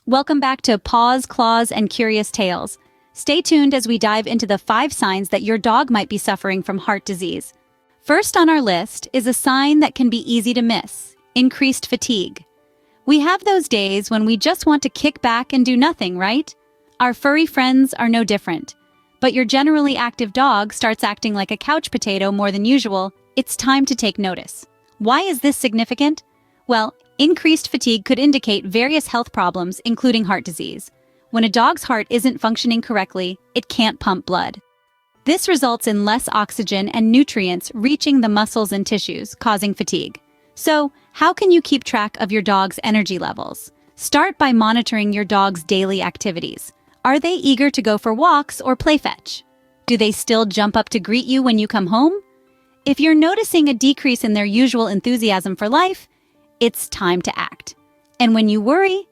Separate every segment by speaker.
Speaker 1: Welcome back to Paws, Claws, and Curious Tales. Stay tuned as we dive into the 5 signs that your dog might be suffering from heart disease. First on our list is a sign that can be easy to miss: increased fatigue. We have those days when we just want to kick back and do nothing, right? Our furry friends are no different. But your generally active dog starts acting like a couch potato more than usual. It's time to take notice. Why is this significant? Well, increased fatigue could indicate various health problems, including heart disease. When a dog's heart isn't functioning correctly, it can't pump blood. This results in less oxygen and nutrients reaching the muscles and tissues, causing fatigue. So, how can you keep track of your dog's energy levels? Start by monitoring your dog's daily activities. Are they eager to go for walks or play fetch? Do they still jump up to greet you when you come home? If you're noticing a decrease in their usual enthusiasm for life, it's time to act. And when you worry,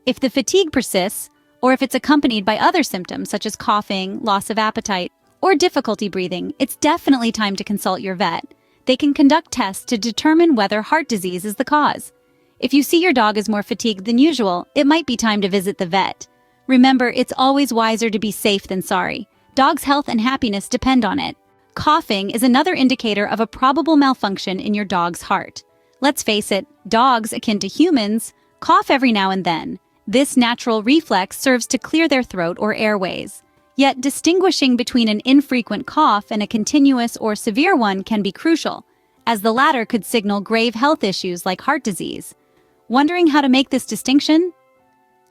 Speaker 1: if the fatigue persists, or if it's accompanied by other symptoms such as coughing, loss of appetite, or difficulty breathing, it's definitely time to consult your vet. They can conduct tests to determine whether heart disease is the cause. If you see your dog is more fatigued than usual, it might be time to visit the vet. Remember, it's always wiser to be safe than sorry. Dogs' health and happiness depend on it. Coughing is another indicator of a probable malfunction in your dog's heart. Let's face it, dogs, akin to humans, cough every now and then. This natural reflex serves to clear their throat or airways. Yet distinguishing between an infrequent cough and a continuous or severe one can be crucial, as the latter could signal grave health issues like heart disease. Wondering how to make this distinction?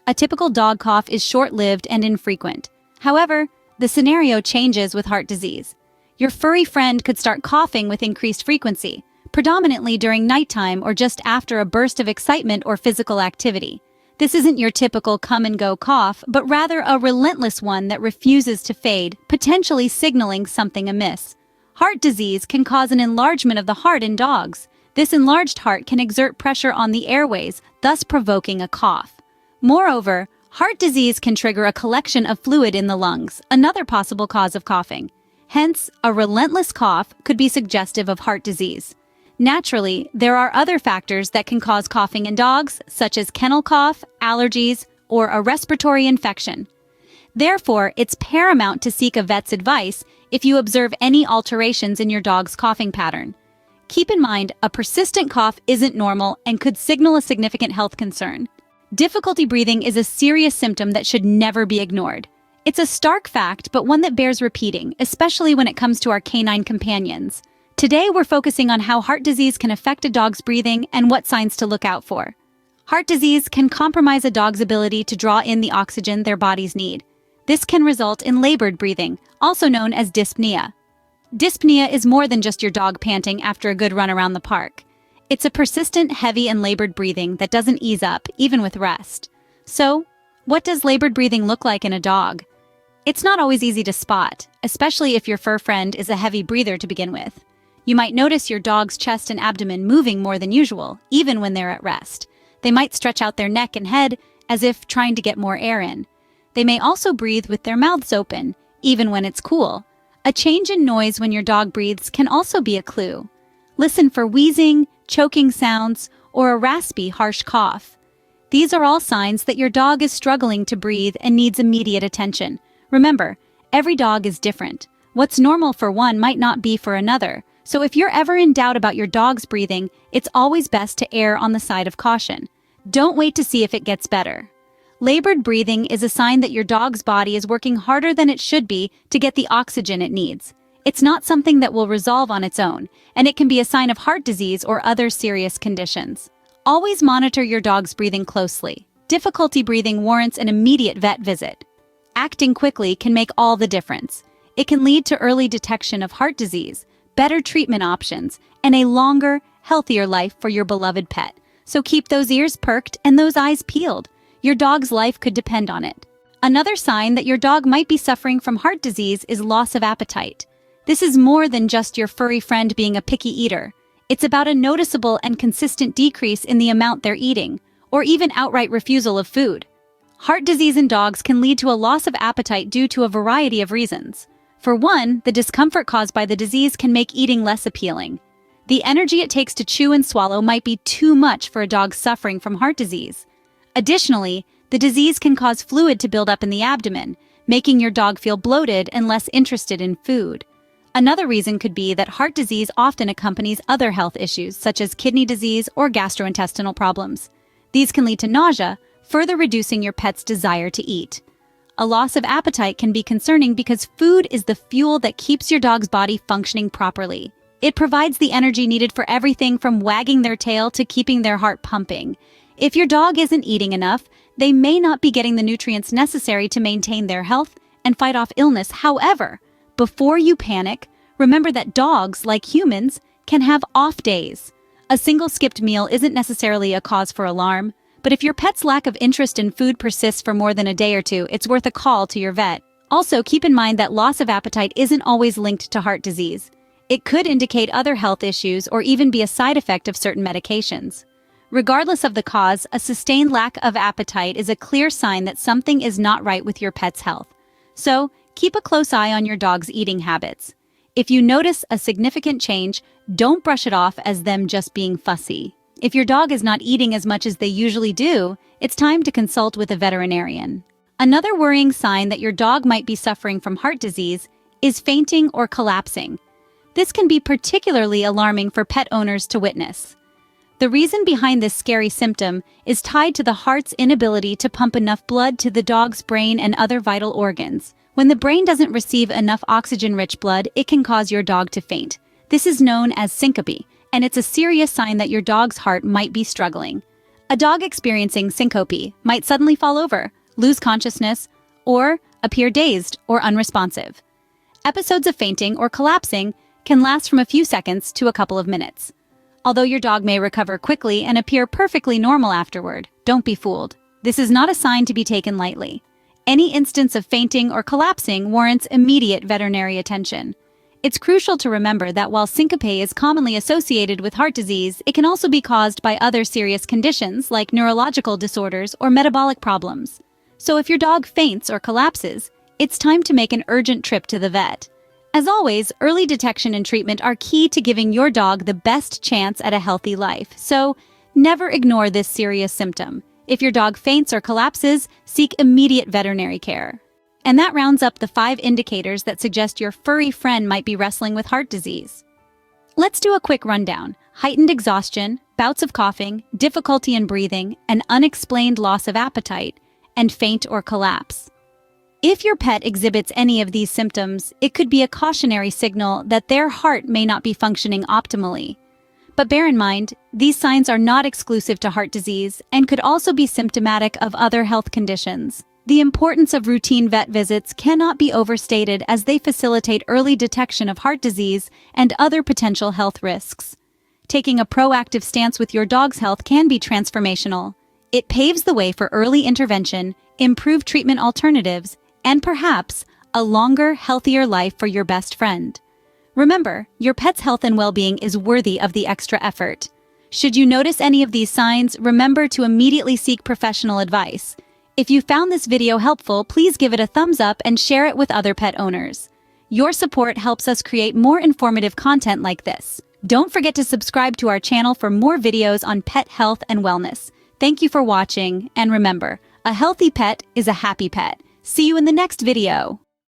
Speaker 1: A typical dog cough is short-lived and infrequent. However, the scenario changes with heart disease. Your furry friend could start coughing with increased frequency, predominantly during nighttime or just after a burst of excitement or physical activity. This isn't your typical come-and-go cough, but rather a relentless one that refuses to fade, potentially signaling something amiss. Heart disease can cause an enlargement of the heart in dogs. This enlarged heart can exert pressure on the airways, thus provoking a cough. Moreover, heart disease can trigger a collection of fluid in the lungs, another possible cause of coughing. Hence, a relentless cough could be suggestive of heart disease. Naturally, there are other factors that can cause coughing in dogs, such as kennel cough, allergies, or a respiratory infection. Therefore, it's paramount to seek a vet's advice if you observe any alterations in your dog's coughing pattern. Keep in mind, a persistent cough isn't normal and could signal a significant health concern. Difficulty breathing is a serious symptom that should never be ignored. It's a stark fact, but one that bears repeating, especially when it comes to our canine companions. Today, we're focusing on how heart disease can affect a dog's breathing and what signs to look out for. Heart disease can compromise a dog's ability to draw in the oxygen their bodies need. This can result in labored breathing, also known as dyspnea. Dyspnea is more than just your dog panting after a good run around the park. It's a persistent, heavy, and labored breathing that doesn't ease up, even with rest. So, what does labored breathing look like in a dog? It's not always easy to spot, especially if your fur friend is a heavy breather to begin with. You might notice your dog's chest and abdomen moving more than usual, even when they're at rest. They might stretch out their neck and head as if trying to get more air in. They may also breathe with their mouths open, even when it's cool. A change in noise when your dog breathes can also be a clue. Listen for wheezing, choking sounds, or a raspy, harsh cough. These are all signs that your dog is struggling to breathe and needs immediate attention. Remember, every dog is different. What's normal for one might not be for another. So if you're ever in doubt about your dog's breathing, it's always best to err on the side of caution. Don't wait to see if it gets better. Labored breathing is a sign that your dog's body is working harder than it should be to get the oxygen it needs. It's not something that will resolve on its own, and it can be a sign of heart disease or other serious conditions. Always monitor your dog's breathing closely. Difficulty breathing warrants an immediate vet visit. Acting quickly can make all the difference. It can lead to early detection of heart disease, better treatment options, and a longer, healthier life for your beloved pet. So keep those ears perked and those eyes peeled. Your dog's life could depend on it. Another sign that your dog might be suffering from heart disease is loss of appetite. This is more than just your furry friend being a picky eater. It's about a noticeable and consistent decrease in the amount they're eating, or even outright refusal of food. Heart disease in dogs can lead to a loss of appetite due to a variety of reasons. For one, the discomfort caused by the disease can make eating less appealing. The energy it takes to chew and swallow might be too much for a dog suffering from heart disease. Additionally, The disease can cause fluid to build up in the abdomen, making your dog feel bloated and less interested in food. Another reason could be that heart disease often accompanies other health issues such as kidney disease or gastrointestinal problems. These can lead to nausea, further reducing your pet's desire to eat. A loss of appetite can be concerning because food is the fuel that keeps your dog's body functioning properly. It provides the energy needed for everything from wagging their tail to keeping their heart pumping. If your dog isn't eating enough, they may not be getting the nutrients necessary to maintain their health and fight off illness. However, before you panic, remember that dogs, like humans, can have off days. A single skipped meal isn't necessarily a cause for alarm, but if your pet's lack of interest in food persists for more than a day or two, it's worth a call to your vet. Also, keep in mind that loss of appetite isn't always linked to heart disease. It could indicate other health issues or even be a side effect of certain medications. Regardless of the cause, a sustained lack of appetite is a clear sign that something is not right with your pet's health. So, keep a close eye on your dog's eating habits. If you notice a significant change, don't brush it off as them just being fussy. If your dog is not eating as much as they usually do, it's time to consult with a veterinarian. Another worrying sign that your dog might be suffering from heart disease is fainting or collapsing. This can be particularly alarming for pet owners to witness. The reason behind this scary symptom is tied to the heart's inability to pump enough blood to the dog's brain and other vital organs. When the brain doesn't receive enough oxygen-rich blood, it can cause your dog to faint. This is known as syncope, and it's a serious sign that your dog's heart might be struggling. A dog experiencing syncope might suddenly fall over, lose consciousness, or appear dazed or unresponsive. Episodes of fainting or collapsing can last from a few seconds to a couple of minutes. Although your dog may recover quickly and appear perfectly normal afterward, don't be fooled. This is not a sign to be taken lightly. Any instance of fainting or collapsing warrants immediate veterinary attention. It's crucial to remember that while syncope is commonly associated with heart disease, it can also be caused by other serious conditions like neurological disorders or metabolic problems. So if your dog faints or collapses, it's time to make an urgent trip to the vet. As always, early detection and treatment are key to giving your dog the best chance at a healthy life, so never ignore this serious symptom. If your dog faints or collapses, seek immediate veterinary care. And that rounds up the 5 indicators that suggest your furry friend might be wrestling with heart disease. Let's do a quick rundown. Heightened exhaustion, bouts of coughing, difficulty in breathing, an unexplained loss of appetite, and faint or collapse. If your pet exhibits any of these symptoms, it could be a cautionary signal that their heart may not be functioning optimally. But bear in mind, these signs are not exclusive to heart disease and could also be symptomatic of other health conditions. The importance of routine vet visits cannot be overstated as they facilitate early detection of heart disease and other potential health risks. Taking a proactive stance with your dog's health can be transformational. It paves the way for early intervention, improved treatment alternatives, and perhaps a longer, healthier life for your best friend. Remember, your pet's health and well-being is worthy of the extra effort. Should you notice any of these signs, remember to immediately seek professional advice. If you found this video helpful, please give it a thumbs up and share it with other pet owners. Your support helps us create more informative content like this. Don't forget to subscribe to our channel for more videos on pet health and wellness. Thank you for watching, and remember, a healthy pet is a happy pet. See you in the next video.